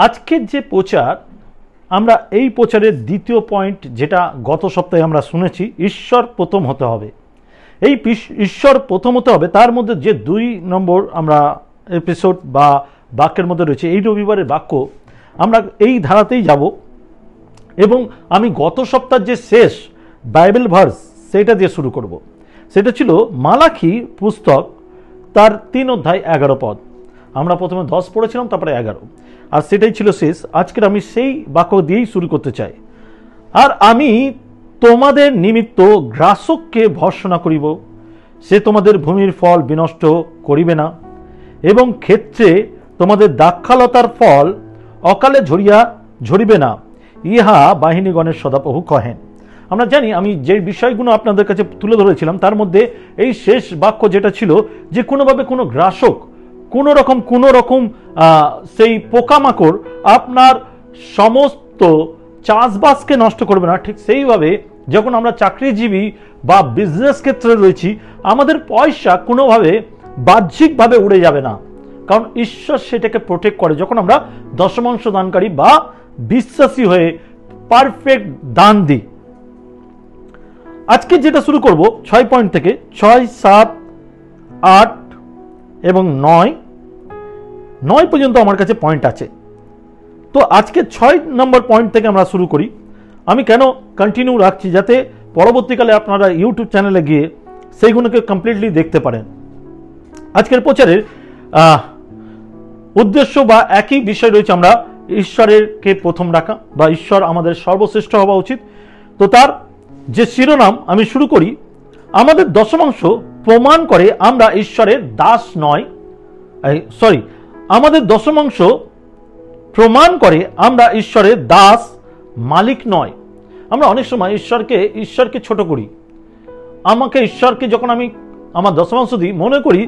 আজকের যে প্রচার, আমরা এই প্রচারের দ্বিতীয় পয়েন্ট যেটা গত সপ্তাহে আমরা শুনেছি, ঈশ্বর প্রথম হতে হবে। এই ঈশ্বর প্রথম হতে হবে, তার মধ্যে যে 2 নম্বর আমরা এপিসোড বা বাক্যের মধ্যে রয়েছে, এই রবিবারের বাক্য আমরা এই ধারাতেই যাব। এবং আমি গত সপ্তাহের যে শেষ বাইবেল ভার্স সেটা দিয়ে শুরু করব। সেটা ছিল মালাকি পুস্তক, তার 3 অধ্যায় 11 পদ। আমরা প্রথমে 10 পড়েছিলাম, তারপরে 11, আর সেটাই ছিল শেষ। আজকের আমি সেই বাক্য দিয়েই শুরু করতে চাই। আর আমি তোমাদের নিমিত্ত গ্রাসককে ভর্ৎসনা করিব, সে তোমাদের ভূমির ফল বিনষ্ট করিবে না, এবং ক্ষেত্রে তোমাদের দ্রাক্ষালতার ফল অকালে ঝরিবে না, ইহা বাহিনীগণের সদাপ্রভু কহেন। আমরা জানি, আমি যে বিষয়গুলো আপনাদের কাছে তুলে ধরেছিলাম তার মধ্যে এই শেষ বাক্য যেটা ছিল যে কোনোভাবে কোনো গ্রাসক, কোনো রকম সেই পোকামাকড় আপনার সমস্ত চাষবাসকে নষ্ট করবে না। ঠিক সেইভাবে যখন আমরা চাকরিজীবী বা বিজনেস ক্ষেত্রে রয়েছি, আমাদের পয়সা কোনোভাবে বাহ্যিকভাবে উড়ে যাবে না, কারণ ঈশ্বর সেটাকে প্রোটেক্ট করে যখন আমরা দশমাংশ দানকারী বা বিশ্বাসী হয়ে পারফেক্ট দান দিই। আজকে যেটা শুরু করব 6 পয়েন্ট থেকে, 6, 7, 8 এবং 9 পর্যন্ত আমার কাছে পয়েন্ট আছে। তো আজকে 6 নম্বর পয়েন্ট থেকে আমরা শুরু করি। আমি কেন কন্টিনিউ রাখছি, যাতে পরবর্তীকালে আপনারা ইউটিউব চ্যানেলে গিয়ে সেইগুলোকে কমপ্লিটলি দেখতে পারেন। আজকের প্রচারের উদ্দেশ্য বা একই বিষয় রয়েছে, আমরা ঈশ্বরকে প্রথম রাখা বা ঈশ্বর আমাদের সর্বশ্রেষ্ঠ হওয়া উচিত। তো তার যে শিরোনাম আমি শুরু করি, আমাদের দশমাংশ প্রমাণ করে আমরা ঈশ্বরের দাস নয়, আমাদের দশমাংশ প্রমাণ করে আমরা ঈশ্বরের দাস, মালিক নয়। আমরা অনেক সময় ঈশ্বরকে ছোট করি। ঈশ্বরকে যখন আমি আমার দশমাংশ দিই, মনে করি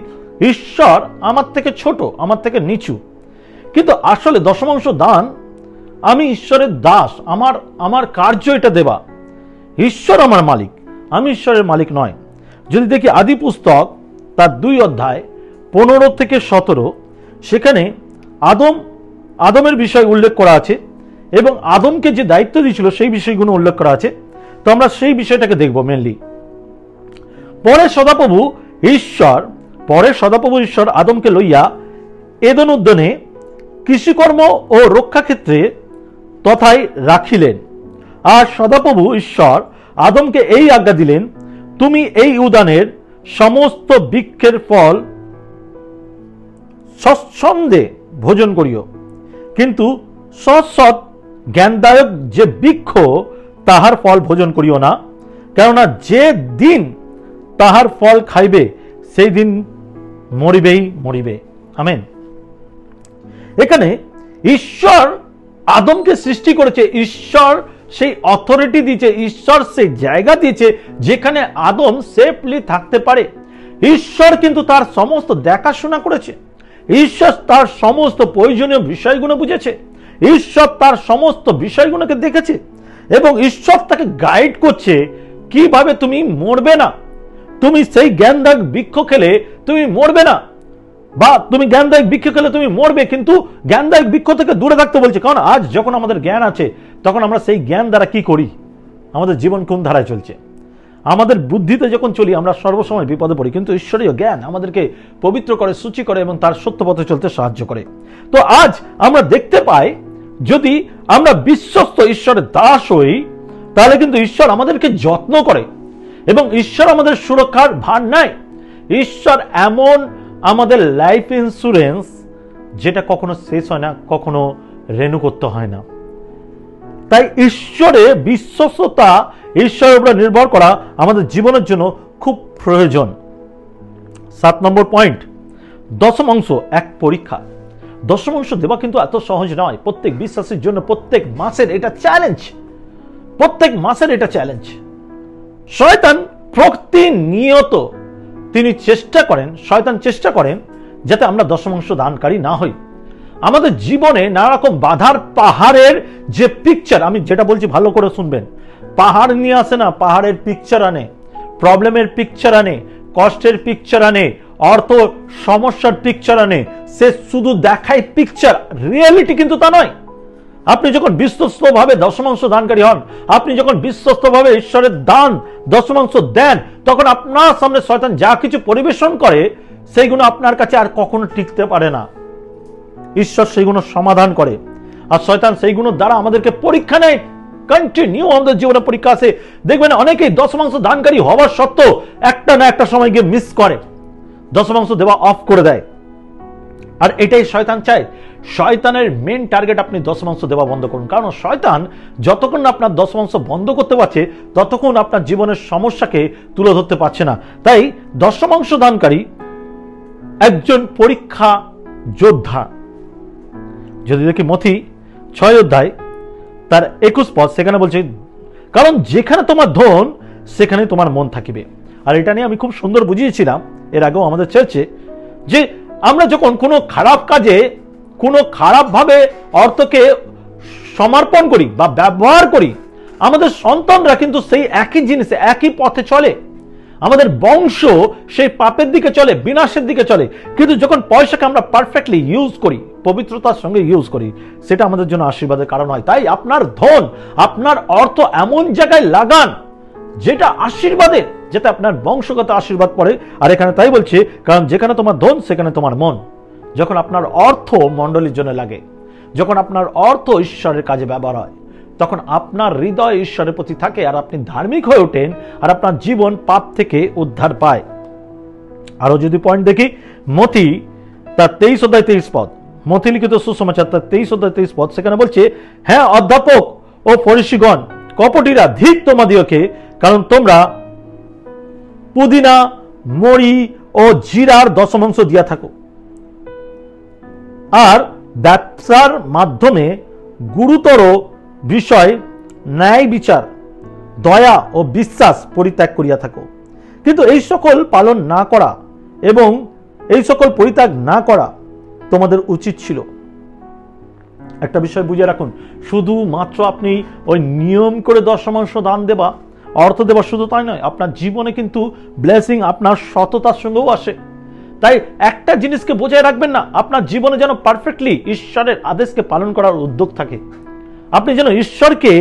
ঈশ্বর আমার থেকে ছোট, আমার থেকে নিচু। কিন্তু আসলে দশমাংশ দান, আমি ঈশ্বরের দাস, আমার কার্য এটা দেবা। ঈশ্বর আমার মালিক, আমি ঈশ্বরের মালিক নয়। যদি দেখি আদি পুস্তক তার 2 অধ্যায় 15 থেকে 17, সেখানে আদমের বিষয় উল্লেখ করা আছে এবং আদমকে যে দায়িত্ব দিয়েছিল সেই বিষয়গুলো উল্লেখ করা আছে। তো আমরা সেই বিষয়টাকে দেখব মেনলি। পরে সদাপ্রভু ঈশ্বর আদমকে লইয়া এদেন উদ্যানে কৃষিকর্ম ও রক্ষাক্ষেত্রে তথায় রাখিলেন। আর সদাপ্রভু ঈশ্বর আদমকে এই আজ্ঞা দিলেন, তুমি এই উদ্যানের সমস্ত বৃক্ষের ফল স্বচ্ছন্দে ভোজন করিও, কিন্তু সৎ জ্ঞানদায়ক যে বৃক্ষ তাহার ফল ভোজন করিও না, কেননা যে দিন তাহার ফল খাইবে সেই দিন মরিবে। আমেন। এখানে ঈশ্বর আদমকে সৃষ্টি করেছে, ঈশ্বর সেই অথরিটি দিয়েছে, ঈশ্বর সেই জায়গা দিয়েছে যেখানে আদম সেফলি থাকতে পারে। ঈশ্বর কিন্তু তার সমস্ত দেখাশোনা করেছে, ঈশ্বর তার সমস্ত প্রয়োজনীয় বিষয়গুলো বুঝেছে, ঈশ্বর তার সমস্ত বিষয়গুলোকে দেখেছে এবং ঈশ্বর তাকে গাইড করছে কিভাবে তুমি মরবে না। তুমি সেই জ্ঞানদায়ক বৃক্ষ খেলে তুমি মরবে না, বা তুমি জ্ঞানদায়ক বৃক্ষ খেলে তুমি মরবে, কিন্তু জ্ঞানদায়ক বৃক্ষ থেকে দূরে থাকতে বলছে। কারণ আজ যখন আমাদের জ্ঞান আছে, তখন আমরা সেই জ্ঞান দ্বারা কি করি, আমাদের জীবন কোন ধারায় চলছে। আমাদের বুদ্ধিতে যখন চলি আমরা সর্বসময় বিপদে পড়ি, কিন্তু ঈশ্বরীয় জ্ঞান আমাদেরকে পবিত্র করে, সূচি করে এবং তার সত্য পথে চলতে সাহায্য করে। তো আজ আমরা দেখতে পাই, যদি আমরা বিশ্বস্ত ঈশ্বরের দাস হই, তাহলে কিন্তু ঈশ্বর আমাদেরকে যত্ন করে এবং ঈশ্বর আমাদের সুরক্ষার ভার নেয়। ঈশ্বর এমন আমাদের লাইফ ইন্স্যুরেন্স যেটা কখনো শেষ হয় না, কখনো রেনু করতে হয় না। তাই ঈশ্বরে বিশ্বস্ততা, ঈশ্বরের উপরে নির্ভর করা আমাদের জীবনের জন্য খুব প্রয়োজন। 7 নম্বর পয়েন্ট, দশমাংশ এক পরীক্ষা। দশমাংশ দেওয়া কিন্তু এত সহজ নয়। প্রত্যেক বিশ্বাসীর জন্য প্রত্যেক মাসের এটা চ্যালেঞ্জ। শয়তান প্রতিনিয়ত শয়তান চেষ্টা করেন যাতে আমরা দশমাংশ দানকারী না হই। আমাদের জীবনে নানা রকম বাধার পাহাড়ের যে পিকচার, আমি যেটা বলছি ভালো করে শুনবেন, পাহাড় নিয়ে আসে না, পাহাড়ের পিকচার আনে, প্রবলেমের পিকচার আনে, কষ্টের পিকচার আনে, অর্থ সমস্যার পিকচার আনে, সে শুধু দেখায় পিকচার, রিয়েলিটি কিন্তু তা নয়। আপনি যখন বিশ্বস্তভাবে দশমাংশ দানকারী হন, আপনি যখন বিশ্বস্তভাবে ঈশ্বরের দান দশমাংশ দেন, তখন আপনার সামনে শয়তান যা কিছু পরিবেশন করে সেইগুলো আপনার কাছে আর কখনো টিকতে পারে না। ঈশ্বর সেইগুলো সমাধান করে, আর শয়তান সেইগুলোর দ্বারা আমাদেরকে পরীক্ষা নেয়। কন্টিনিউ আমাদের জীবনে পরীক্ষা আছে। দেখবেন অনেকেই দশমাংশ দানকারী হওয়ার সত্ত্বেও একটা না একটা সময় গিয়ে মিস করে, দশমাংশ দেওয়া অফ করে দেয়। আর এটাই শয়তান চায়। শয়তানের মেন টার্গেট আপনি দশমাংশ দেওয়া বন্ধ করুন, কারণ শয়তান যতক্ষণ আপনার দশমাংশ বন্ধ করতে পারছে ততক্ষণ আপনার জীবনের সমস্যাকে তুলে ধরতে পারছে না। তাই দশমাংশ দানকারী একজন পরীক্ষা যোদ্ধা। যদি দেখি মথি 6 অধ্যায় তার 21 পদ, সেখানে বলছে, কারণ যেখানে তোমার ধন সেখানে তোমার মন থাকিবে। আর এটা নিয়ে আমি খুব সুন্দর বুঝিয়েছিলাম এর আগেও আমাদের চার্চে, যে আমরা যখন কোনো খারাপ কাজে, কোনো খারাপভাবে অর্থকে সমর্পণ করি বা ব্যবহার করি, আমাদের সন্তানরা কিন্তু সেই একই জিনিসে, একই পথে চলে। আমাদের বংশ সেই পাপের দিকে চলে, বিনাশের দিকে চলে। কিন্তু যখন পয়সাকে আমরা পারফেক্টলি ইউজ করি, পবিত্রতার সঙ্গে ইউজ করি, সেটা আমাদের জন্য আশীর্বাদের কারণ হয়। তাই আপনার ধন, আপনার অর্থ এমন জায়গায় লাগান যেটা আশীর্বাদের, যাতে আপনার বংশগত আশীর্বাদ পড়ে। আর এখানে তাই বলছে, কারণ যেখানে তোমার ধন সেখানে তোমার মন। যখন আপনার অর্থ মণ্ডলীর জন্য লাগে, যখন আপনার অর্থ ঈশ্বরের কাজে ব্যবহার হয়, তখন আপনার হৃদয় ঈশ্বরের প্রতি থাকে, আর আপনি ধার্মিক হয়ে ওঠেন, আর আপনার জীবন পাপ থেকে উদ্ধার পায়। আরো যদি পয়েন্ট দেখি, মথি তার 23 অধ্যায় 23 পদ, মথি লিখিত সুসমাচার তার 23 অধ্যায় 23 পদ, সেখানে বলছে, হ্যাঁ অধ্যাপক ও ফরিসীগণ, কপটিরা, ধিক তোমাদিওকে, কারণ তোমরা পুদিনা, মরি ও জিরার দশমাংশ দিয়া থাকো, আর ব্যবসার মাধ্যমে গুরুতর বিষয় ন্যায় বিচার, দয়া ও বিশ্বাস পরিত্যাগ করিয়া থাকো। কিন্তু এই সকল পালন না করা এবং এই সকল পরিত্যাগ না করা তোমাদের উচিত ছিল। একটা বিষয় বুঝে রাখুন, শুধুমাত্র আপনি ওই নিয়ম করে দশমাংশ দান দেবা, অর্থ দেবা, শুধু তাই নয়, আপনার জীবনে কিন্তু ব্লেসিং আপনার সততার সঙ্গেও আসে। তাই একটা জিনিসকে বোঝায় রাখবেন না, আপনার জীবনে যেন পারফেক্টলি ঈশ্বরের আদেশকে পালন করার উদ্যোগ থাকে। আপনি যেন ঈশ্বরকে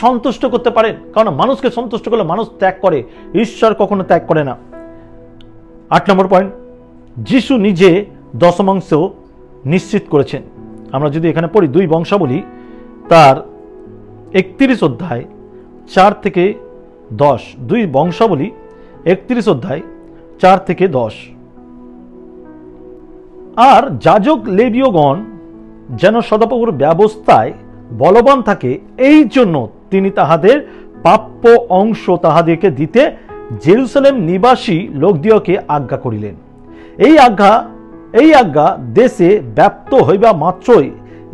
সন্তুষ্ট করতে পারেন, কারণ মানুষকে সন্তুষ্ট করলে মানুষ ত্যাগ করে, ঈশ্বর কখনো ত্যাগ করে না। 8 নম্বর পয়েন্ট, যিশু নিজে দশমাংশ নিশ্চিত করেছেন। আমরা যদি এখানে পড়ি 2 বংশাবলী তার 31 অধ্যায় 4 থেকে 10, 2 বংশাবলী 31 অধ্যায় 4 থেকে 10। আর যাজক লেবীয়গণ যেন সদাপ্রভুর ব্যবস্থায় বলবান থাকে, এই জন্য তিনি তাহাদের প্রাপ্য অংশ তাহাদেরকে দিতে জেরুসালেম নিবাসী লোকদিওকে আজ্ঞা করিলেন। এই আজ্ঞা দেশে ব্যাপ্ত হইবা মাত্রই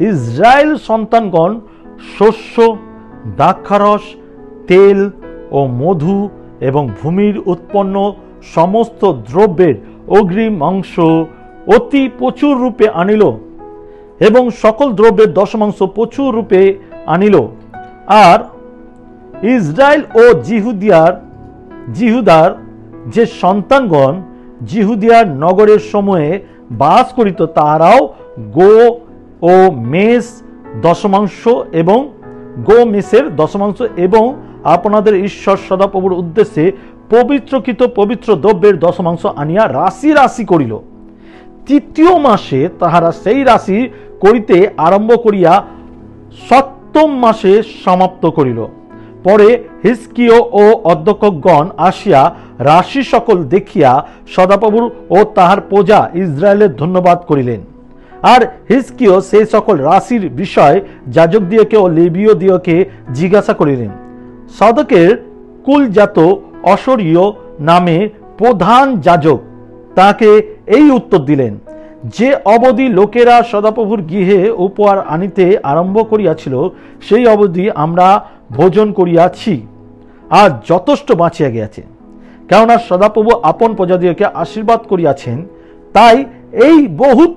ইসরায়েল সন্তানগণ শস্য, দ্রাক্ষারস, তেল ও মধু এবং ভূমির উৎপন্ন সমস্ত দ্রব্যের অগ্রিম অংশ অতি প্রচুর রূপে আনিল, এবং সকল দ্রব্যের দশমাংশ প্রচুর রূপে আনিল। আর ইসরায়েল ও জিহুদার যে সন্তানগণ জিহুদিয়ার নগরের সময়ে বাস করিত, তারাও গো ও মেষ দশমাংশ এবং গো মেষের দশমাংশ এবং আপনাদের ঈশ্বর সদাপ্রভুর উদ্দেশ্যে পবিত্রকৃত পবিত্র দ্রব্যের দশমাংশ আনিয়া রাশি রাশি করিল। 3য় মাসে তাহারা সেই রাশি করিতে আরম্ভ করিয়া 7ম মাসে সমাপ্ত করিল। পরে হিজকিয় ও অধ্যক্ষগণ আসিয়া রাশি সকল দেখিয়া সদাপ্রভুর ও তাহার প্রজা ইসরায়েলের ধন্যবাদ করিলেন। আর হিজকিয় সেই সকল রাশির বিষয় যাজক দিওকে ও লেবীয় দিওকে জিজ্ঞাসা করিলেন। সদকের কুলজাত অসরীয় নামে প্রধান যাজক তাকে এই উত্তর দিলেন, যে অবধি লোকেরা সদাপ্রভুর গৃহে উপহার আনিতে আরম্ভ করিয়াছিল, সেই অবধি আমরা ভোজন করিয়াছি, আর যথেষ্ট বাঁচিয়া গিয়াছে। কেননা সদাপ্রভু আপন প্রজাদিওকে আশীর্বাদ করিয়াছেন, তাই এই বহুত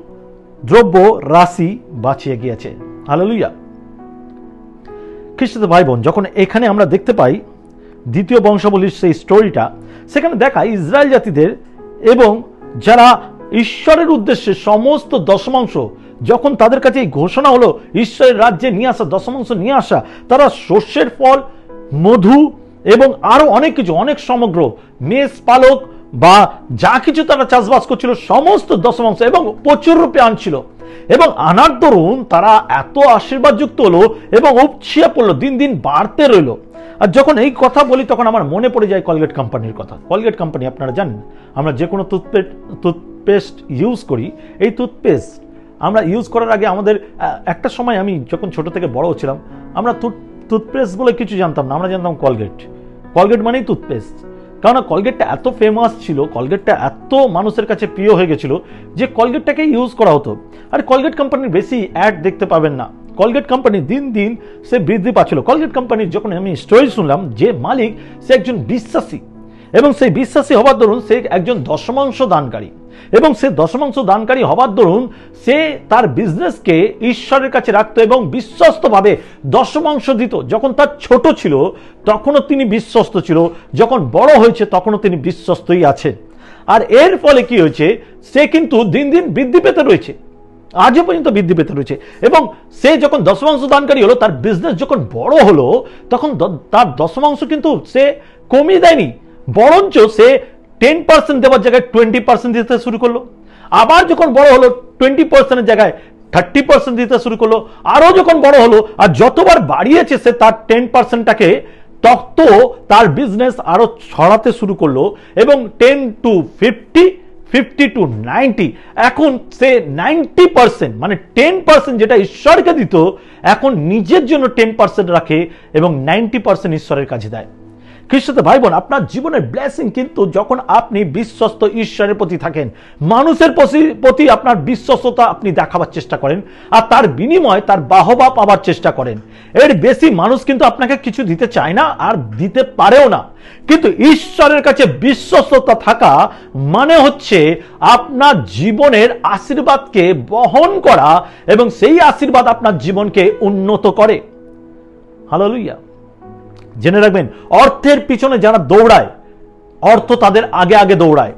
দ্রব্য রাশি বাঁচিয়া গিয়াছে। হালেলুয়া। খ্রিস্ট ভাই বোন, যখন এখানে আমরা দেখতে পাই 2য় বংশাবলীর সেই স্টোরিটা, সেখানে দেখায় ইসরায়েল জাতিদের এবং যারা ঈশ্বরের উদ্দেশ্যে সমস্ত দশমাংশ, যখন তাদের কাছে এই ঘোষণা হলো ঈশ্বরের রাজ্যে নিয়ে আসা, দশমাংশ নিয়ে আসা, তারা শস্যের ফল, মধু এবং আরো অনেক কিছু, অনেক সমগ্র, মেষ পালক বা যা কিছু তারা চাষবাস করছিল সমস্ত দশমাংশ এবং প্রচুর রূপে আনছিল। এবং আনার দরুন তারা এত আশীর্বাদ যুক্ত হলো এবং উপছিয়ে পড়লো, দিন দিন বাড়তে রইল। আর যখন এই কথা বলি তখন আমার মনে পড়ে যায় কলগেট কোম্পানির কথা। কলগেট কোম্পানি আপনারা জানেন, আমরা যে কোনো টুথপেস্ট ইউজ করি, এই টুথপেস্ট আমরা ইউজ করার আগে আমাদের একটা সময়, আমি যখন ছোট থেকে বড় ছিলাম, আমরা টুথপেস্ট বলে কিছু জানতাম না, আমরা জানতাম কলগেট। কলগেট মানেই টুথপেস্ট। কারণ কলগেটটা এত ফেমাস ছিল, কলগেটটা এত মানুষের কাছে প্রিয় হয়ে গেছিল যে কলগেটটাকে ইউজ করা হতো। আর কলগেট কোম্পানির বেশি অ্যাড দেখতে পাবেন না। কলগেট কোম্পানি দিন দিন সে বৃদ্ধি পাচ্ছিল। কলগেট কোম্পানির যখন আমি স্টোরি শুনলাম, যে মালিক সে একজন বিশ্বাসী, এবং সেই বিশ্বাসী হবার দরুন সে একজন দশমাংশ দানকারী, এবং সে দশমাংশ দানকারী হবার দরুন সে তার বিজনেসকে ঈশ্বরের কাছে রাখতো এবং বিশ্বস্তভাবে দশমাংশ দিত। যখন তার ছোট ছিল তখনও তিনি বিশ্বস্ত ছিল, যখন বড় হয়েছে তখনও তিনি বিশ্বস্তই আছেন। আর এর ফলে কি হয়েছে, সে কিন্তু দিন দিন বৃদ্ধি পেতে রয়েছে, আজও পর্যন্ত বৃদ্ধি পেতে রয়েছে। এবং সে যখন দশমাংশ দানকারী হলো, তার বিজনেস যখন বড় হলো, তখন তার দশমাংশ কিন্তু সে কমিয়ে দেয়নি, বরঞ্চ সে 10% দেওয়ার জায়গায় 20% দিতে শুরু করলো। আবার যখন বড় হলো 20%-এর জায়গায় 30% দিতে শুরু করলো। আরো যখন বড় হলো আর যতবার বাড়িয়েছে সে তার 10%টাকে, তত তার বিজনেস আরো ছড়াতে শুরু করলো এবং 10 to 50, 50 to 90, এখন সে 90%, মানে 10% যেটা ঈশ্বরকে দিত, এখন নিজের জন্য 10% রাখে এবং 90% ঈশ্বরের কাছে দেয়। খ্রিস্টতে ভাই বোন, আপনার জীবনের ব্লেসিং কিন্তু যখন আপনি বিশ্বস্ত ঈশ্বরের প্রতি থাকেন, মানুষের প্রতি আপনার বিশ্বস্ততা আপনি দেখাবার চেষ্টা করেন, আর তার বিনিময়ে তার বাহবা পাবার চেষ্টা করেন। এর বেশি মানুষ কিন্তু আপনাকে কিছু দিতে চায় না, আর দিতে পারেও না। কিন্তু ঈশ্বরের কাছে বিশ্বস্ততা থাকা মানে হচ্ছে আপনার জীবনের আশীর্বাদকে বহন করা, এবং সেই আশীর্বাদ আপনার জীবনকে উন্নত করে। হালেলুয়া। জেনে রাখবেন, অর্থের পিছনে যারা দৌড়ায়, অর্থ তাদের আগে আগে দৌড়ায়।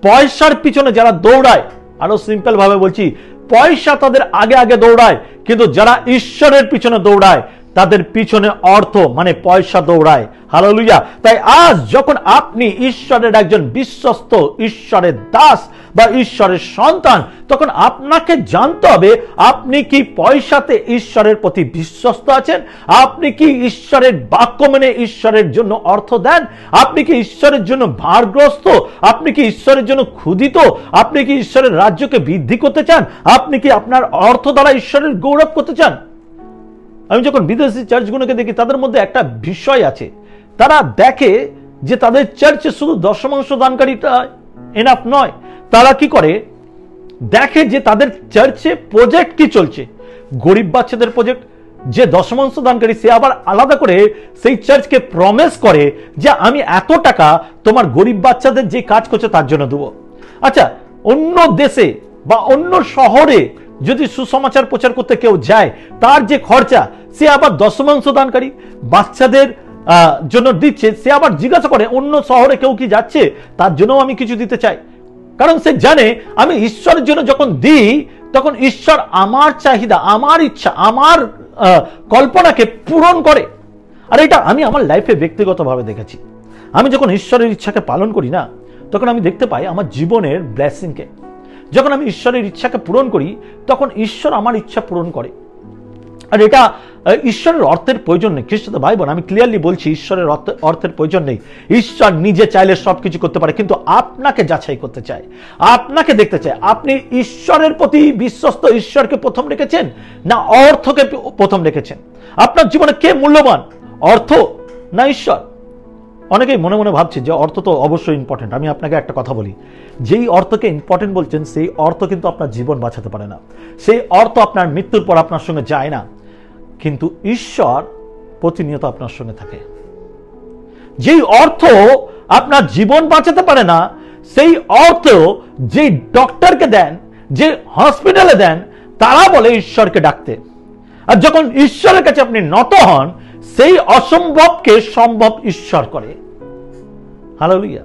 পয়সার পিছনে যারা দৌড়ায়, আরো সিম্পল ভাবে বলছি, পয়সা তাদের আগে আগে দৌড়ায়, কিন্তু যারা ঈশ্বরের পিছনে দৌড়ায় তাদের পিছনে অর্থ মানে পয়সা দৌড়ায়। হালেলুয়া। তাই আজ যখন আপনি ঈশ্বরের একজন বিশ্বস্ত ঈশ্বরের দাস বা ঈশ্বরের সন্তান, তখন আপনাকে জানতে হবে আপনি কি পয়সাতে ঈশ্বরের প্রতি বিশ্বস্ত আছেন, আপনি কি ঈশ্বরের বাক্য মেনে ঈশ্বরের জন্য অর্থ দেন, আপনি কি ঈশ্বরের জন্য ভারগ্রস্ত, আপনি কি ঈশ্বরের জন্য ক্ষুধিত, আপনি কি ঈশ্বরের রাজ্যকে বৃদ্ধি করতে চান, আপনি কি আপনার অর্থ দ্বারা ঈশ্বরের গৌরব করতে চান। আমি যখন বিদেশি চার্চগুলোকে দেখি, তাদের মধ্যে একটা বিষয় আছে, তারা দেখে যে তাদের চার্চে শুধু দশমাংশ দানকারীটা এনাফ নয়, তারা কি করে, দেখে যে তাদের চার্চে প্রজেক্ট কি চলছে, গরিব বাচ্চাদের প্রজেক্ট। যে দশমাংশ দানকারী সে আবার আলাদা করে সেই চার্চকে প্রমিস করে যে আমি এত টাকা তোমার গরিব বাচ্চাদের যে কাজ করছে তার জন্য দেবো। আচ্ছা, অন্য দেশে বা অন্য শহরে যদি সুসমাচার প্রচার করতে কেউ যায়, তার যে খরচা, সে আবার দশমাংশ দানকারী বাচ্চাদের জন্য দিচ্ছে, সে আবার জিজ্ঞাসা করে অন্য শহরে কেউ কি যাচ্ছে, তার জন্য আমি কিছু দিতে চাই। কারণ সে জানে আমি ঈশ্বরের জন্য যখন দিই, তখন ঈশ্বর আমার চাহিদা, আমার ইচ্ছা, আমার কল্পনাকে পূরণ করে। আর এটা আমি আমার লাইফে ব্যক্তিগতভাবে দেখেছি। আমি যখন ঈশ্বরের ইচ্ছাকে পালন করি না, তখন আমি দেখতে পাই আমার জীবনের ব্লেসিংকে। যখন আমি ঈশ্বরের ইচ্ছাকে পূরণ করি, তখন ঈশ্বর আমার ইচ্ছা পূরণ করে। আর এটা ঈশ্বরের অর্থের প্রয়োজন নেই। খ্রিস্ট ভাই বোন, আমি ক্লিয়ারলি বলছি, ঈশ্বরের অর্থের প্রয়োজন নেই। ঈশ্বর নিজে চাইলে সবকিছু করতে পারে, কিন্তু আপনাকে যাচাই করতে চায়, আপনাকে দেখতে চায় আপনি ঈশ্বরের প্রতি বিশ্বস্ত, ঈশ্বরকে প্রথম রেখেছেন না অর্থকে প্রথম রেখেছেন। আপনার জীবনে কে মূল্যবান, অর্থ না ঈশ্বর? অনেকেই মনে মনে ভাবছে যে অর্থ তো অবশ্যই ইম্পর্টেন্ট। আমি আপনাকে একটা কথা বলি, যেই অর্থকে ইম্পর্টেন্ট বলছেন, সেই অর্থ কিন্তু আপনার জীবন বাঁচাতে পারে না, সেই অর্থ আপনার মৃত্যুর পর আপনার সঙ্গে যায় না, কিন্তু ঈশ্বর প্রতিনিয়ত আপনার সঙ্গে থাকে। যেই অর্থ আপনার জীবন বাঁচাতে পারে না, সেই অর্থ যেই ডক্টরকে দেন, যে হসপিটালে দেন, তারা বলে ঈশ্বরকে ডাকতে। আর যখন ঈশ্বরের কাছে আপনি নত হন, সেই অসম্ভবকে সম্ভব ঈশ্বর করে। হালেলুয়া।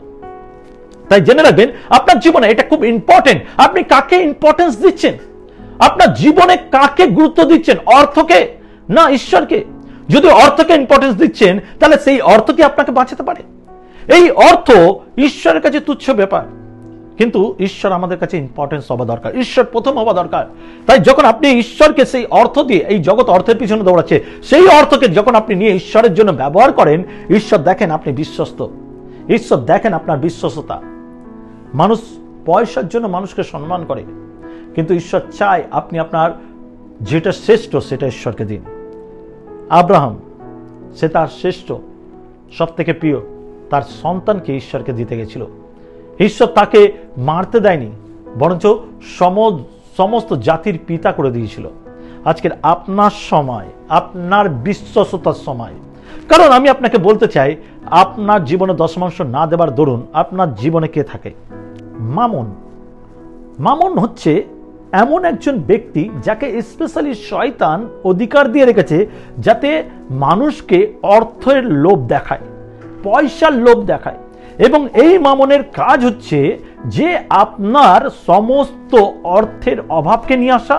তাই জেনে রাখবেন আপনার জীবনে এটা খুব ইম্পর্টেন্ট, আপনি কাকে ইম্পর্টেন্স দিচ্ছেন, আপনার জীবনে কাকে গুরুত্ব দিচ্ছেন, অর্থকে না ঈশ্বরকে? যদি অর্থকে ইম্পর্টেন্স দিচ্ছেন তাহলে সেই অর্থ কি আপনাকে বাঁচাতে পারে? এই অর্থ ঈশ্বরের কাছে তুচ্ছ ব্যাপার, কিন্তু ঈশ্বর আমাদের কাছে ইম্পর্টেন্স হওয়া দরকার, ঈশ্বর প্রথম হওয়া দরকার। তাই যখন আপনি ঈশ্বরকে সেই অর্থ দিয়ে, এই জগৎ অর্থের পিছনে দৌড়াচ্ছে, সেই অর্থকে যখন আপনি নিয়ে ঈশ্বরের জন্য ব্যবহার করেন, ঈশ্বর দেখেন আপনি বিশ্বস্ত, ঈশ্বর দেখেন আপনার বিশ্বস্ততা। মানুষ পয়সার জন্য মানুষকে সম্মান করে, কিন্তু ঈশ্বর চায় আপনি আপনার যেটা শ্রেষ্ঠ সেটা ঈশ্বরকে দিন। আব্রাহাম সে তার শ্রেষ্ঠ, সব থেকে প্রিয় তার সন্তানকে ঈশ্বরকে দিতে গেছিল। ঈশ্বর তাকে মারতে দেয়নি, বরঞ্চ সমস্ত জাতির পিতা করে দিয়েছিল। আজকের আপনার সময়, আপনার বিশ্বস্ততার সময়। কারণ আমি আপনাকে বলতে চাই, আপনার জীবনে দশমাংশ না দেবার দরুন আপনার জীবনে কে থাকে? মামন। মামন হচ্ছে এমন একজন ব্যক্তি যাকে স্পেশালি শয়তান অধিকার দিয়ে রেখেছে যাতে মানুষকে অর্থের লোভ দেখায়, পয়সার লোভ দেখায়। এবং এই মামনের কাজ হচ্ছে যে আপনার সমস্ত অর্থের অভাবকে নিয়ে আসা,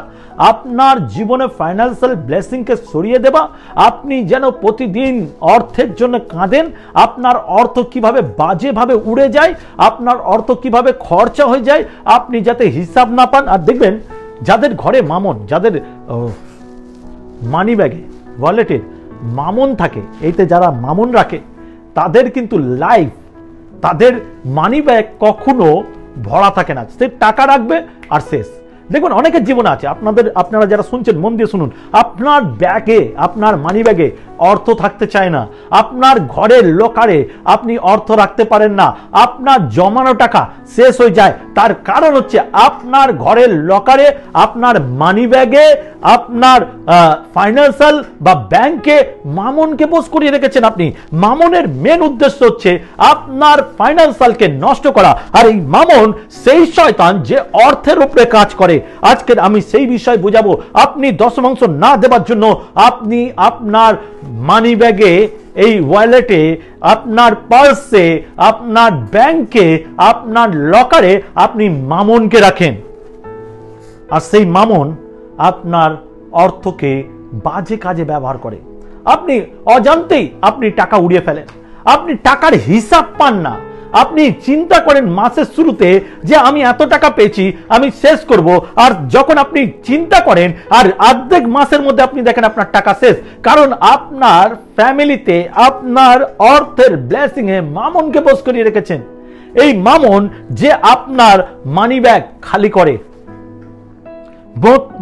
আপনার জীবনে ফাইন্যান্সিয়াল ব্লেসিংকে সরিয়ে দেওয়া। আপনি যেন প্রতিদিন অর্থের জন্য কাঁদেন, আপনার অর্থ কিভাবে বাজেভাবে উড়ে যায়, আপনার অর্থ কিভাবে খরচা হয়ে যায়, আপনি যাতে হিসাব না পান। আর দেখবেন যাদের ঘরে মামন, যাদের মানি ব্যাগে, ওয়ালেটে মামন থাকে, এইতে যারা মামন রাখে তাদের কিন্তু লাইফ, তাদের মানি ব্যাগ কখনো ভরা থাকে না, সে টাকা রাখবে আর শেষ। দেখুন অনেকের জীবনে আছে, আপনারা যারা শুনছেন মন দিয়ে শুনুন, আপনার ব্যাগে, আপনার মানি ব্যাগে অর্থ থাকতে চায় না, আপনার ঘরের লকারে আপনি অর্থ রাখতে পারেন না, আপনার জমানো টাকা শেষ হয়ে যায়। তার কারণ হচ্ছে আপনার ঘরের লকারে, আপনার মানি ব্যাগে, আপনার ফাইন্যান্সিয়াল বা ব্যাংকে মামনকে বস করিয়ে রেখেছেন আপনি। মামনের মেন উদ্দেশ্য হচ্ছে আপনার ফাইন্যান্সিয়ালকে নষ্ট করা। আর এই মামন সেই শয়তান যে অর্থের উপরে কাজ করে। আজকের আমি সেই বিষয় বোঝাবো। আপনি দশমাংশ না দেবার জন্য আপনি আপনার মানি ব্যাগে, এই ওয়ালেটে, আপনার পার্সে, আপনার ব্যাংকে, আপনার লকারে আপনি মামনকে রাখেন। আর সেই মামন আপনার অর্থকে বাজে কাজে ব্যবহার করে। আপনি অজান্তেই আপনি টাকা উড়িয়ে ফেলেন, আপনি টাকার হিসাব পান না। আপনি চিন্তা করেন মাসের শুরুতে যে আমি এত টাকা পেয়েছি, আমি শেষ করব। আর যখন আপনি চিন্তা করেন আর অর্ধেক মাসের মধ্যে আপনি দেখেন আপনার টাকা শেষ, কারণ আপনার ফ্যামিলিতে আপনার অর্থের ব্লেসিং এ মামনকে বস করিয়ে রেখেছেন। এই মামন যে আপনার মানি ব্যাগ খালি করে।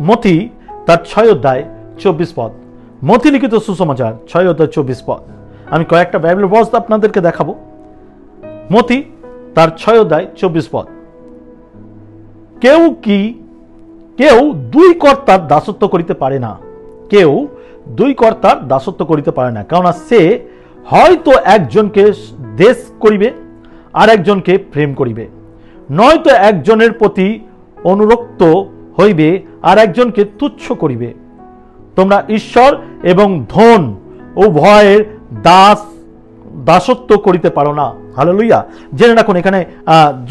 মথি তার 6 অধ্যায় 24 পদ, মথি লিখিত সুসমাচার 6 অধ্যায় 24 পদ। আমি কয়েকটা বাইবেল ভার্স আপনাদেরকে দেখাবো। মথি তার 6 অধ্যায় 24 পদ। কেউ দুই কর্তার দাসত্ব করিতে পারে না, কেউ দুই কর্তার দাসত্ব করিতে পারে না, কারণ সে হয়তো একজনকে দেশ করিবে আর একজনকে প্রেম করিবে, নয়তো একজনের প্রতি অনুরক্ত হইবে আর একজনকে তুচ্ছ করিবে। তোমরা ঈশ্বর এবং ধন উভয়ের দাসত্ব করিতে পারো না। হালেলুয়া। জেনে রাখুন, এখানে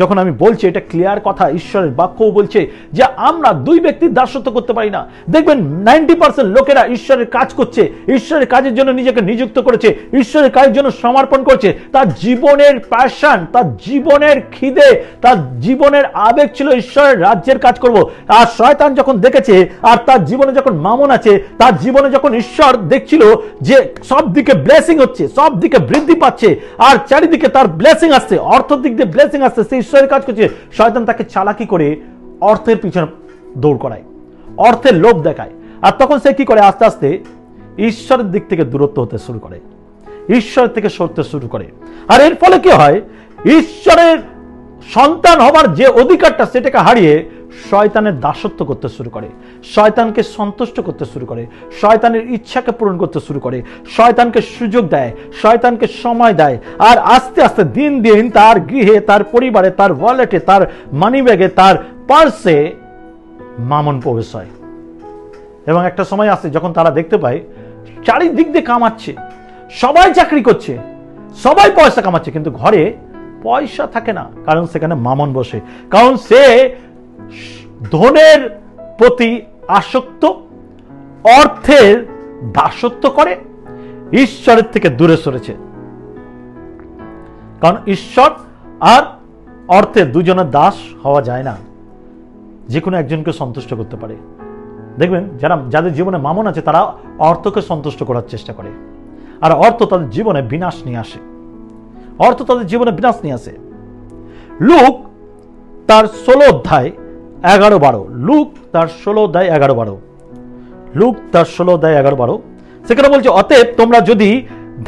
যখন আমি বলছি এটা ক্লিয়ার কথা, ঈশ্বরের বাক্যও বলছে যে আমরা দুই ব্যক্তির দাসত্ব করতে পারি না। দেখবেন 90% লোকেরা ঈশ্বরের কাজ করছে, ঈশ্বরের কাজের জন্য নিজেকে নিযুক্ত করেছে, ঈশ্বরের কাজের জন্য সমর্পণ করছে। তার জীবনের প্যাশন, তার জীবনের খিদে, তার জীবনের আবেগ ছিল ঈশ্বরের রাজ্যের কাজ করব। আর শয়তান যখন দেখেছে আর তার জীবনে যখন মামন আছে, তার জীবনে যখন ঈশ্বর দেখছিল যে সব দিকে ব্লেসিং হচ্ছে, সব দিকে বৃদ্ধি পাচ্ছে আর চারিদিকে তার ব্লেসিং আসছে, অর্থের দিক দিয়ে ব্লেসিং আসছে, সে ঈশ্বরের কাজ করছে, শয়তান তাকে চালাকি করে অর্থের পিছনে দৌড় করায়, অর্থের লোভ দেখায়। আর তখন সে কি করে, আস্তে আস্তে ঈশ্বরের দিক থেকে দূরত্ব হতে শুরু করে, ঈশ্বরের থেকে সরতে শুরু করে। আর এর ফলে কি হয়, ঈশ্বরের সন্তান হবার যে অধিকারটা সেটাকে হারিয়ে শয়তানের দাসত্ব করতে শুরু করে, শয়তানকে সন্তুষ্ট করতে শুরু করে, শয়তানের ইচ্ছাকে পূরণ করতে শুরু করে, শয়তানকে সুযোগ দেয়, শয়তানকে সময় দেয়। আর আস্তে আস্তে দিন দিন তার গৃহে, তার পরিবারে, তার ওয়ালেটে, তার মানি ব্যাগে, তার পার্সে মামন প্রবেশ হয়। এবং একটা সময় আসে যখন তারা দেখতে পায় চারিদিক দিয়ে কামাচ্ছে, সবাই চাকরি করছে, সবাই পয়সা কামাচ্ছে, কিন্তু ঘরে পয়সা থাকে না, কারণ সেখানে মামন বসে, কারণ সে ধনের প্রতি আসক্ত, অর্থের দাসত্ব করে, ঈশ্বরের থেকে দূরে সরেছে। কারণ ঈশ্বর আর অর্থের দুজনের দাস হওয়া যায় না, যে কোনো একজনকে সন্তুষ্ট করতে পারে। দেখবেন যাদের জীবনে মামন আছে তারা অর্থকে সন্তুষ্ট করার চেষ্টা করে, আর অর্থ তাদের জীবনে বিনাশ নিয়ে আসে, অর্থ তাদের জীবনে বিনাশ নিয়ে আসে। লুক তার 16 অধ্যায় 11-12, লুক তার 16 অধ্যায় 11-12, লুক তার 16 অধ্যায় 11-12, সেখানে বলছে, অতএব তোমরা যদি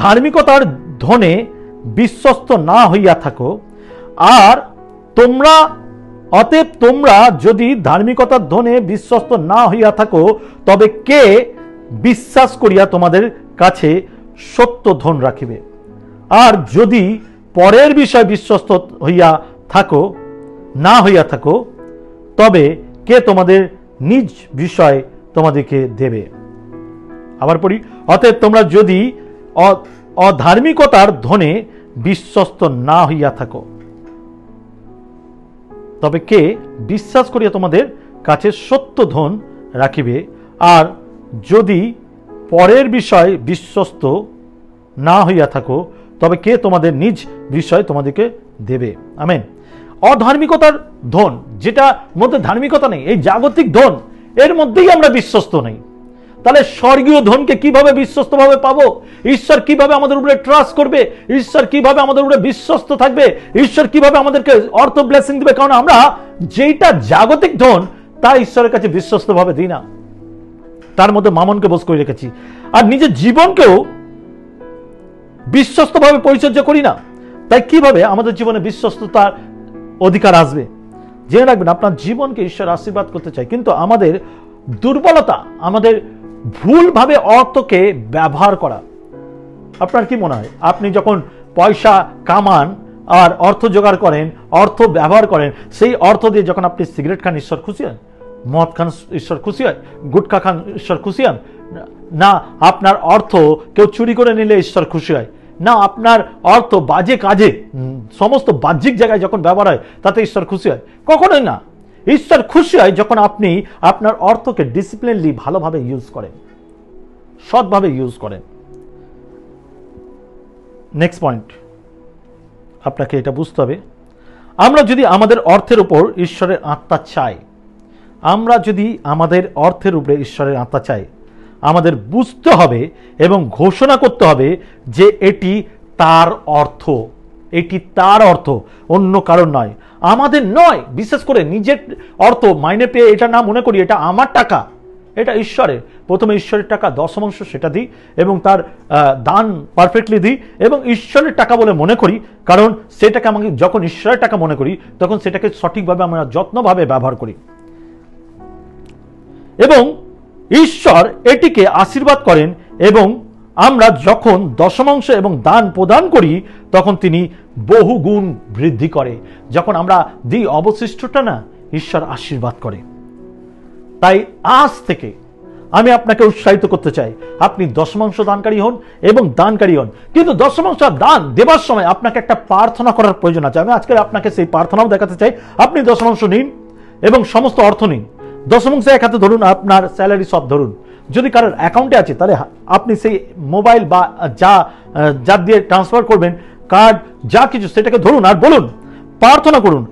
ধার্মিকতার ধনে বিশ্বস্ত না হইয়া থাকো, আর অতএব তোমরা যদি ধার্মিকতার ধনে বিশ্বস্ত না হইয়া থাকো, তবে কে বিশ্বাস করিয়া তোমাদের কাছে সত্য ধন রাখিবে? আর যদি পরের বিষয় বিশ্বস্ত না হইয়া থাকো, তবে কে তোমাদের নিজ বিষয় তোমাদেরকে দেবে? আবার পড়ি, অতএব তোমরা যদি অধার্মিকতার ধনে বিশ্বস্ত না হইয়া থাকো, তবে কে বিশ্বাস করিয়া তোমাদের কাছে সত্য ধন রাখিবে? আর যদি পরের বিষয় বিশ্বস্ত না হইয়া থাকো, তবে কে তোমাদের নিজ বিষয় তোমাদেরকে দেবে? আমেন। অধার্মিকতার ধন, যেটা মধ্যে ধার্মিকতা নেই, এই জাগতিক ধন, এর মধ্যেই আমরা বিশ্বস্ত নেই। তাহলে স্বর্গীয় ধনকে কিভাবে বিশ্বস্তভাবে পাবো? ঈশ্বর কিভাবে আমাদের উপরে ট্রাস্ট করবে? ঈশ্বর কিভাবে আমাদের উপরে বিশ্বস্ত থাকবে? ঈশ্বর কিভাবে আমাদেরকে অর্থ ব্লেসিং দিবে? কারণ আমরা যেটা জাগতিক ধন তা ঈশ্বরের কাছে বিশ্বস্তভাবে দিই না, তার মধ্যে মামনকে বশ করে রেখেছি, আর নিজের জীবনকেও বিশ্বস্তভাবে পরিচর্যা করি না। তাই কিভাবে আমাদের জীবনে বিশ্বস্ততার অধিকার আসবে? জেনে রাখবেন, আপনার জীবনকে ঈশ্বর আশীর্বাদ করতে চায়, কিন্তু আমাদের দুর্বলতা, আমাদের ভুলভাবে অর্থকে ব্যবহার করা। আপনার কি মনে হয়, আপনি যখন পয়সা কামান আর অর্থ জোগাড় করেন, অর্থ ব্যবহার করেন, সেই অর্থ দিয়ে যখন আপনি সিগারেট খান, ঈশ্বর খুশি হন? মদ খান, ঈশ্বর খুশি হয়? গুটখা খান, ঈশ্বর খুশি হন? না, আপনার অর্থ কেউ চুরি করে নিলে ঈশ্বর খুশি হয় না, আপনার অর্থ বাজে কাজে, সমস্ত বাহ্যিক জায়গায় যখন ব্যবহার হয় তাতে ঈশ্বর খুশি হয়? কখনোই না। ঈশ্বর খুশি হয় যখন আপনি আপনার অর্থকে ডিসিপ্লিনলি ভালোভাবে ইউজ করেন, সৎভাবে ইউজ করেন। নেক্সট পয়েন্ট, আপনাকে এটা বুঝতে হবে, আমরা যদি আমাদের অর্থের উপর ঈশ্বরের আত্মা চাই, আমরা যদি আমাদের অর্থের উপরে ঈশ্বরের আত্মা চাই, আমাদের বুঝতে হবে এবং ঘোষণা করতে হবে যে এটি তার অর্থ, এটি তার অর্থ, অন্য কারণ নয়, আমাদের নয়। বিশেষ করে নিজের অর্থ মাইনে পেয়ে এটা না মনে করি এটা আমার টাকা, এটা ঈশ্বরের। প্রথমে ঈশ্বরের টাকা 10% সেটা দিই, এবং তার দান পারফেক্টলি দিই, এবং ঈশ্বরের টাকা বলে মনে করি, কারণ সেটাকে আমাকে যখন ঈশ্বরের টাকা মনে করি তখন সেটাকে সঠিকভাবে আমরা যত্নভাবে ব্যবহার করি, এবং ঈশ্বর এটিকে আশীর্বাদ করেন। এবং আমরা যখন 10% এবং দান প্রদান করি তখন তিনি বহু গুণ বৃদ্ধি করে। যখন আমরা দিই অবশিষ্টটা না, ঈশ্বর আশীর্বাদ করে। তাই আজ থেকে আমি আপনাকে উৎসাহিত করতে চাই, আপনি 10% দানকারী হন এবং দানকারী হন, কিন্তু 10% দান দেবার সময় আপনাকে একটা প্রার্থনা করার প্রয়োজন আছে। আমি আজকে আপনাকে সেই প্রার্থনাও দেখাতে চাই। আপনি 10% নিন এবং সমস্ত অর্থ নিন। 10% এক হাতে ধরুন, আপনার স্যালারি সব ধরুন। যদি কারোর অ্যাকাউন্টে আছে তাহলে আপনি সেই মোবাইল বা যা দিয়ে ট্রান্সফার করবেন, কার্ড, যা কিছু, সেটাকে ধরুন আর বলুন, প্রার্থনা করুন,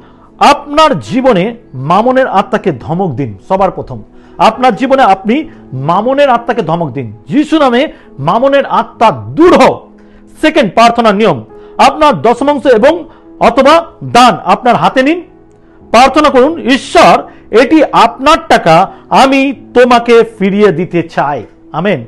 আপনার জীবনে মামনের আত্মাকে ধমক দিন। সবার প্রথম আপনার জীবনে আপনি মামনের আত্মাকে ধমক দিন, যিশু নামে মামনের আত্মা দূর হোক। সেকেন্ড প্রার্থনার নিয়ম, আপনার 10% এবং অথবা দান আপনার হাতে নিন, প্রার্থনা করুন, ঈশ্বর এটি আপনার টাকা, আমি তোমাকে ফিরিয়ে দিতে চাই। আমেন।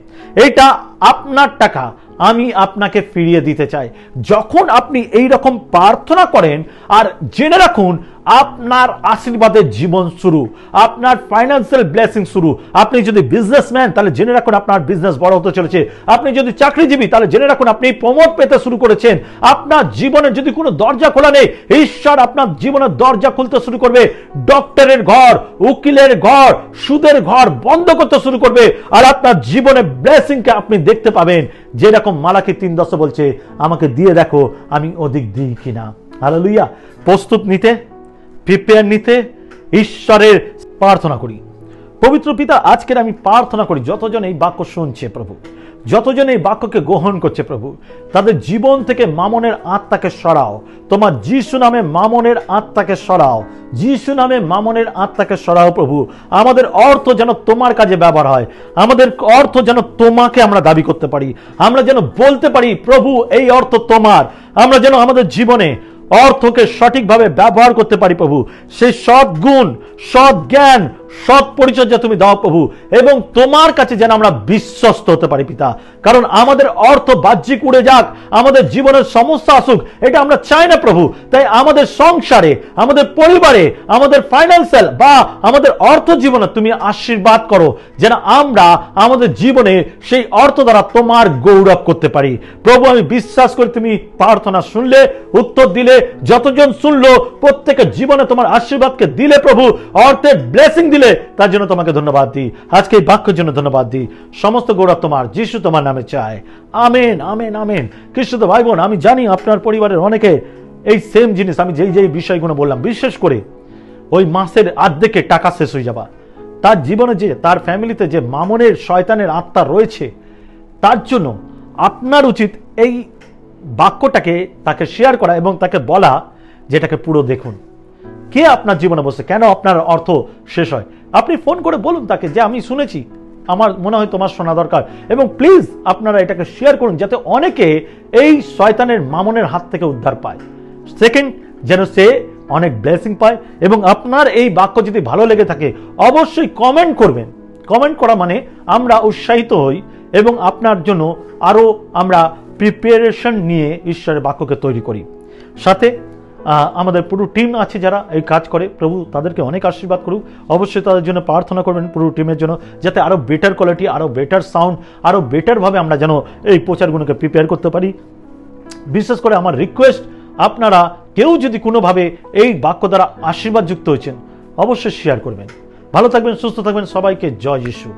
এটা আপনার টাকা, আমি আপনাকে ফিরিয়ে দিতে চাই। যখন আপনি এই রকম প্রার্থনা করেন, আর জেনে রাখুন আপনার আশীর্বাদের জীবন শুরু, আপনার ফাইন্যান্সিয়াল ব্লেসিং শুরু। আপনি যদি বিজনেসম্যান তাহলে জেনে রাখুন আপনার বিজনেস বড় হতে চলেছে। আপনি যদি চাকরিজীবী তাহলে জেনে রাখুন আপনি প্রমোট পেতে শুরু করেছেন। আপনার জীবনে যদি কোনো দরজা খোলা নেই, ঈশ্বর আপনার জীবনের দরজা খুলতে শুরু করবে। ডক্টরের ঘর, উকিলের ঘর, সুদের ঘর বন্ধ করতে শুরু করবে, আর আপনার জীবনে ব্লেসিংকে আপনি দেখতে পাবেন। যেরকম মালাকি 3:10 বলছে, আমাকে দিয়ে দেখো আমি অধিক দিই কিনা। হালেলুয়া। প্রস্তুত নিতে, প্রিপেয়ার নিতে ঈশ্বরের প্রার্থনা করি। পবিত্র পিতা, আজকের আমি প্রার্থনা করি যতজন এই বাক্য শুনছে প্রভু, যতজন এই বাক্যকে গ্রহণ করছে প্রভু, তাদের জীবন থেকে মামনের আত্মাকে সরাও। তোমার যিশু নামে মামনের আত্মাকে সরাও, যিশু নামে মামনের আত্মাকে সরাও প্রভু। আমাদের অর্থ যেন তোমার কাজে ব্যবহার হয়, আমাদের অর্থ যেন তোমাকে আমরা দাবি করতে পারি, আমরা যেন বলতে পারি প্রভু এই অর্থ তোমার। আমরা যেন আমাদের জীবনে অর্থকে সঠিকভাবে ব্যবহার করতে পারি প্রভু। সেই সৎ গুণ, সৎ জ্ঞান, সৎ পরিচর্যা তুমি দাও প্রভু, এবং তোমার কাছে যেন আমরা বিশ্বস্ত হতে পারি পিতা। কারণ আমাদের অর্থ বাহ্যিক উড়ে যাক, আমাদের জীবনের সমস্যা আসুক, এটা আমরা চাই না প্রভু। তাই আমাদের সংসারে, আমাদের পরিবারে, আমাদের ফাইন্যান্সিয়াল বা আমাদের অর্থ জীবনে তুমি আশীর্বাদ করো, যেন আমরা আমাদের জীবনে সেই অর্থ দ্বারা তোমার গৌরব করতে পারি প্রভু। আমি বিশ্বাস করি তুমি প্রার্থনা শুনলে, উত্তর দিলে, যতজন শুনলো প্রত্যেকের জীবনে তোমার আশীর্বাদকে দিলে প্রভু, অর্থের ব্লেসিং দিলে, তার জন্য তোমাকে ধন্যবাদ দিই। আজকে এই বাক্যের জন্য ধন্যবাদ দিই। সমস্ত গৌরব তোমার, যিশু তোমার নামে চায়। Amen, amen, amen. খ্রিস্ট ভাই বোন, আমি জানি আপনার পরিবারের অনেকে এই সেম জিনিস আমি যেই বিষয়গুলো বললাম, বিশেষ করে ওই মাসের অর্ধেকে টাকা শেষ হয়ে যাবা, তার জীবনে যে, তার ফ্যামিলিতে যে মামনের শয়তানের আত্মা রয়েছে, তার জন্য আপনার উচিত এই বাক্যটাকে তাকে শেয়ার করা এবং তাকে বলা যেটাকে পুরো দেখুন, কে আপনার জীবনে বসে, কেন আপনার অর্থ শেষ হয়। আপনি ফোন করে বলুন তাকে যে আমি শুনেছি, আমার মনে হয় তোমার শোনা দরকার, এবং প্লিজ আপনারা এটাকে শেয়ার করুন যাতে অনেকে এই শয়তানের মামনের হাত থেকে উদ্ধার পায়। সেকেন্ড, যেন সে অনেক ব্লেসিং পায়। এবং আপনার এই বাক্য যদি ভালো লেগে থাকে অবশ্যই কমেন্ট করবেন। কমেন্ট করা মানে আমরা উৎসাহিত হই এবং আপনার জন্য আরো আমরা প্রিপারেশন নিয়ে ঈশ্বরের বাক্যকে তৈরি করি। সাথে আমাদের পুরো টিম আছে যারা এই কাজ করে, প্রভু তাদেরকে অনেক আশীর্বাদ করুক। অবশ্যই তাদের জন্য প্রার্থনা করবেন পুরো টিমের জন্য, যাতে আরো বেটার কোয়ালিটি, আরো বেটার সাউন্ড, আরো বেটারভাবে আমরা যেন এই প্রচারগুলোকে প্রিপেয়ার করতে পারি। বিশেষ করে আমার রিকোয়েস্ট, আপনারা কেউ যদি কোনোভাবে এই বাক্য দ্বারা আশীর্বাদ যুক্ত হয়েছেন অবশ্যই শেয়ার করবেন। ভালো থাকবেন, সুস্থ থাকবেন, সবাইকে জয় যিশু।